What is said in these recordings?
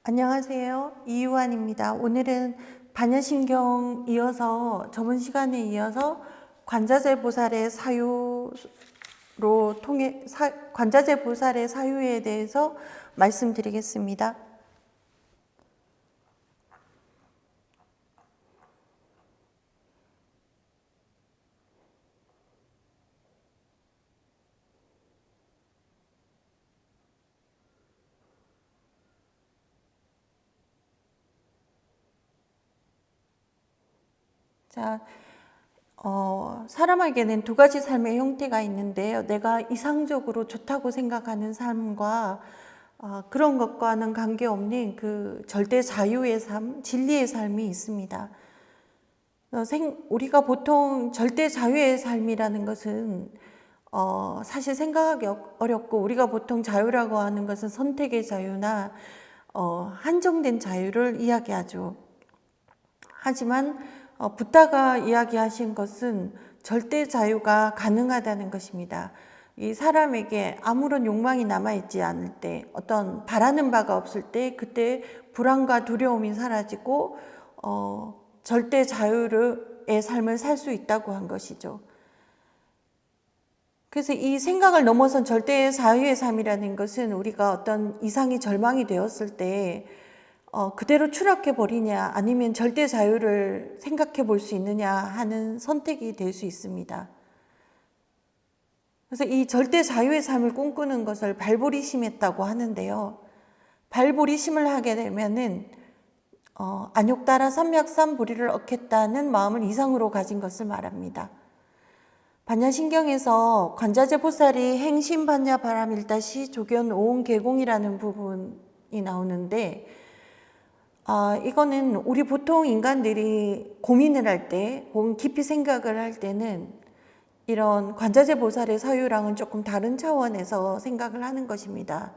안녕하세요. 이유환입니다. 오늘은 반야신경 이어서 저번 시간에 이어서 관자재 보살의 사유로 통해 관자재 보살의 사유에 대해서 말씀드리겠습니다. 자, 사람에게는 두 가지 삶의 형태가 있는데요. 내가 이상적으로 좋다고 생각하는 삶과 그런 것과는 관계없는 그 절대 자유의 삶, 진리의 삶이 있습니다. 우리가 보통 절대 자유의 삶이라는 것은 사실 생각하기 어렵고, 우리가 보통 자유라고 하는 것은 선택의 자유나 한정된 자유를 이야기하죠. 하지만 부다가 이야기하신 것은 절대 자유가 가능하다는 것입니다. 이 사람에게 아무런 욕망이 남아있지 않을 때, 어떤 바라는 바가 없을 때, 그때 불안과 두려움이 사라지고 절대 자유의 삶을 살 수 있다고 한 것이죠. 그래서 이 생각을 넘어선 절대 자유의 삶이라는 것은 우리가 어떤 이상이 절망이 되었을 때 그대로 추락해 버리냐, 아니면 절대 자유를 생각해 볼 수 있느냐 하는 선택이 될 수 있습니다. 그래서 이 절대 자유의 삶을 꿈꾸는 것을 발보리심했다고 하는데요. 발보리심을 하게 되면은 안욕따라 삼맥삼보리를 얻겠다는 마음을 이상으로 가진 것을 말합니다. 반야신경에서 관자재 보살이 행심반야 바람일다시 조견 오온계공이라는 부분이 나오는데, 이거는 우리 보통 인간들이 고민을 할 때, 혹은 깊이 생각을 할 때는 이런 관자재 보살의 사유랑은 조금 다른 차원에서 생각을 하는 것입니다.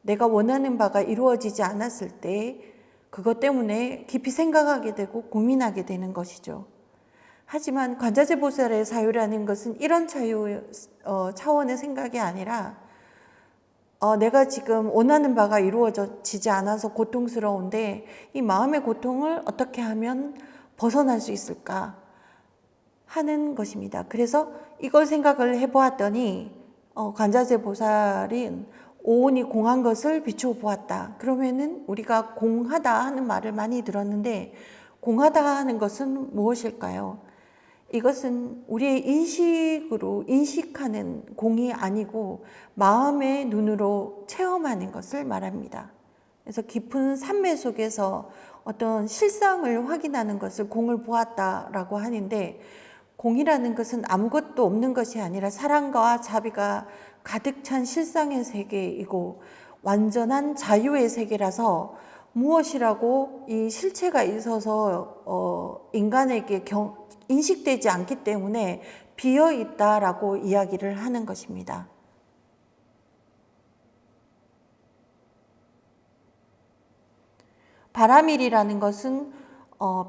내가 원하는 바가 이루어지지 않았을 때 그것 때문에 깊이 생각하게 되고 고민하게 되는 것이죠. 하지만 관자재 보살의 사유라는 것은 이런 차원의 생각이 아니라 내가 지금 원하는 바가 이루어지지 않아서 고통스러운데 이 마음의 고통을 어떻게 하면 벗어날 수 있을까 하는 것입니다. 그래서 이걸 생각을 해보았더니 관자재 보살은 오온이 공한 것을 비춰보았다. 그러면은 우리가 공하다 하는 말을 많이 들었는데, 공하다 하는 것은 무엇일까요? 이것은 우리의 인식으로 인식하는 공이 아니고 마음의 눈으로 체험하는 것을 말합니다. 그래서 깊은 산매 속에서 어떤 실상을 확인하는 것을 공을 보았다라고 하는데, 공이라는 것은 아무것도 없는 것이 아니라 사랑과 자비가 가득 찬 실상의 세계이고 완전한 자유의 세계라서 무엇이라고 이 실체가 있어서 인간에게 인식되지 않기 때문에 비어 있다라고 이야기를 하는 것입니다. 바라밀이라는 것은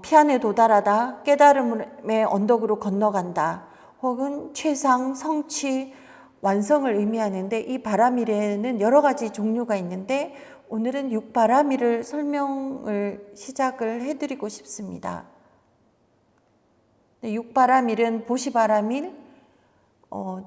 피안에 도달하다, 깨달음의 언덕으로 건너간다, 혹은 최상, 성취, 완성을 의미하는데, 이 바라밀에는 여러 가지 종류가 있는데 오늘은 육바라밀을 시작을 해드리고 싶습니다. 육바라밀은 보시바라밀,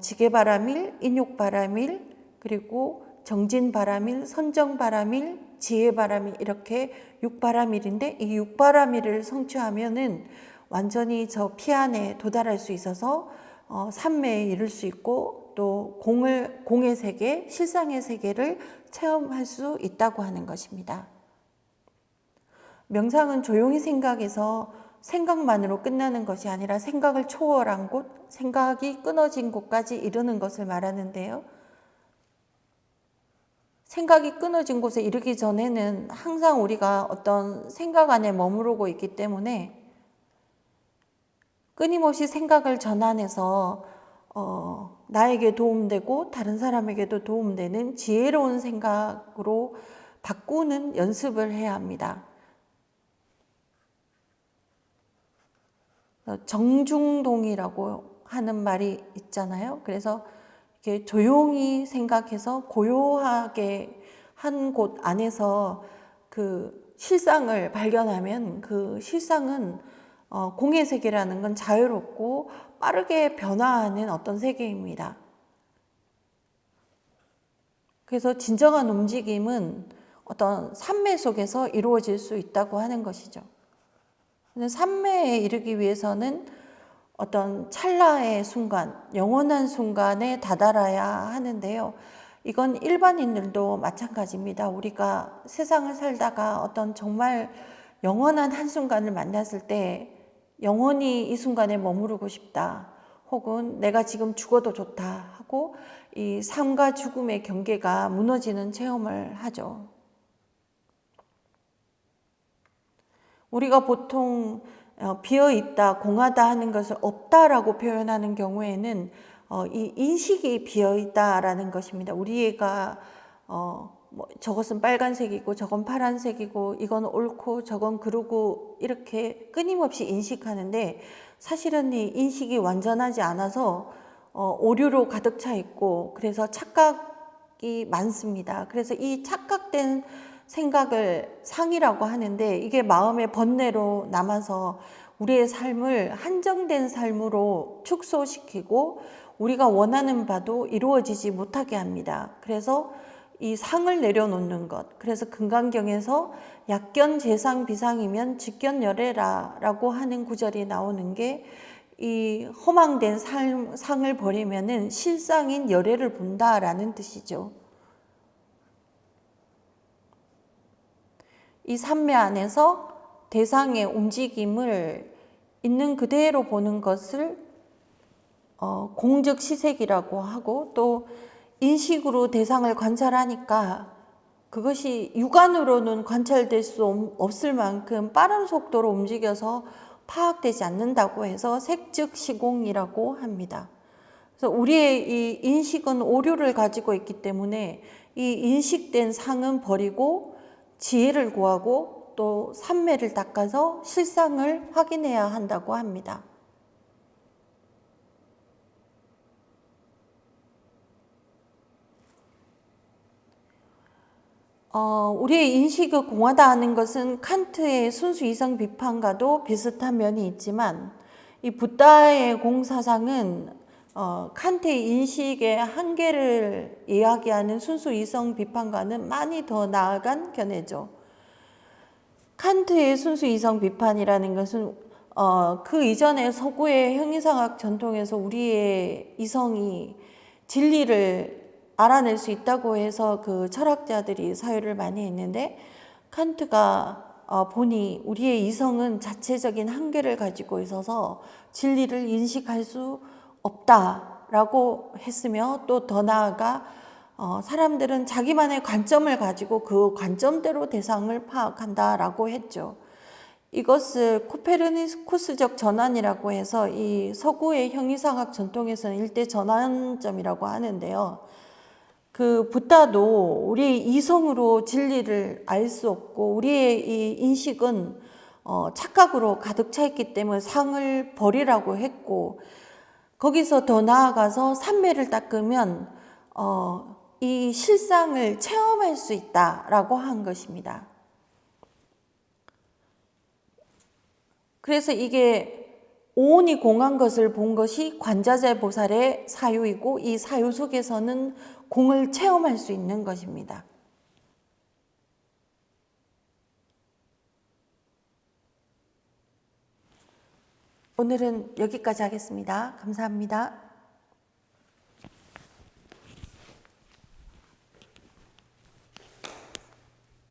지게바라밀, 인욕바라밀, 그리고 정진바라밀, 선정바라밀, 지혜바라밀, 이렇게 육바라밀인데, 이 육바라밀을 성취하면은 완전히 저 피안에 도달할 수 있어서 삼매에 이를 수 있고, 또 공의 세계, 실상의 세계를 체험할 수 있다고 하는 것입니다. 명상은 조용히 생각해서 생각만으로 끝나는 것이 아니라 생각을 초월한 곳, 생각이 끊어진 곳까지 이르는 것을 말하는데요. 생각이 끊어진 곳에 이르기 전에는 항상 우리가 어떤 생각 안에 머무르고 있기 때문에 끊임없이 생각을 전환해서 나에게 도움되고 다른 사람에게도 도움되는 지혜로운 생각으로 바꾸는 연습을 해야 합니다. 정중동이라고 하는 말이 있잖아요. 그래서 이렇게 조용히 생각해서 고요하게 한 곳 안에서 그 실상을 발견하면 그 실상은 공의 세계라는 건 자유롭고 빠르게 변화하는 어떤 세계입니다. 그래서 진정한 움직임은 어떤 산매 속에서 이루어질 수 있다고 하는 것이죠. 산매에 이르기 위해서는 어떤 찰나의 순간, 영원한 순간에 다다라야 하는데요. 이건 일반인들도 마찬가지입니다. 우리가 세상을 살다가 어떤 정말 영원한 한순간을 만났을 때 영원히 이 순간에 머무르고 싶다. 혹은 내가 지금 죽어도 좋다 하고 이 삶과 죽음의 경계가 무너지는 체험을 하죠. 우리가 보통 비어있다, 공하다 하는 것을 없다라고 표현하는 경우에는 이 인식이 비어있다라는 것입니다. 우리가 저것은 빨간색이고 저건 파란색이고 이건 옳고 저건 그르고 이렇게 끊임없이 인식하는데 사실은 이 인식이 완전하지 않아서 오류로 가득 차 있고 그래서 착각이 많습니다. 그래서 이 착각된 생각을 상이라고 하는데 이게 마음의 번뇌로 남아서 우리의 삶을 한정된 삶으로 축소시키고 우리가 원하는 바도 이루어지지 못하게 합니다. 그래서 이 상을 내려놓는 것. 그래서 금강경에서 약견 재상 비상이면 직견 열애라 라고 하는 구절이 나오는 게 이 허망된 상을 버리면은 실상인 열애를 본다라는 뜻이죠. 이 산매 안에서 대상의 움직임을 있는 그대로 보는 것을 공적 시색이라고 하고 또 인식으로 대상을 관찰하니까 그것이 육안으로는 관찰될 수 없을 만큼 빠른 속도로 움직여서 파악되지 않는다고 해서 색즉 시공이라고 합니다. 그래서 우리의 이 인식은 오류를 가지고 있기 때문에 이 인식된 상은 버리고 지혜를 구하고 또 산매를 닦아서 실상을 확인해야 한다고 합니다. 우리의 인식이 공하다 하는 것은 칸트의 순수 이성 비판과도 비슷한 면이 있지만 이 붓다의 공사상은 칸트의 인식의 한계를 이야기하는 순수 이성 비판과는 많이 더 나아간 견해죠. 칸트의 순수 이성 비판이라는 것은 그 이전에 서구의 형이상학 전통에서 우리의 이성이 진리를 알아낼 수 있다고 해서 그 철학자들이 사유를 많이 했는데 칸트가 보니 우리의 이성은 자체적인 한계를 가지고 있어서 진리를 인식할 수 없다라고 했으며 또 더 나아가 사람들은 자기만의 관점을 가지고 그 관점대로 대상을 파악한다라고 했죠. 이것을 코페르니쿠스적 전환이라고 해서 이 서구의 형이상학 전통에서는 일대 전환점이라고 하는데요. 그 붓다도 우리의 이성으로 진리를 알 수 없고 우리의 이 인식은 착각으로 가득 차 있기 때문에 상을 버리라고 했고 거기서 더 나아가서 산매를 닦으면 이 실상을 체험할 수 있다라고 한 것입니다. 그래서 이게 오온이 공한 것을 본 것이 관자재 보살의 사유이고 이 사유 속에서는 공을 체험할 수 있는 것입니다. 오늘은 여기까지 하겠습니다. 감사합니다.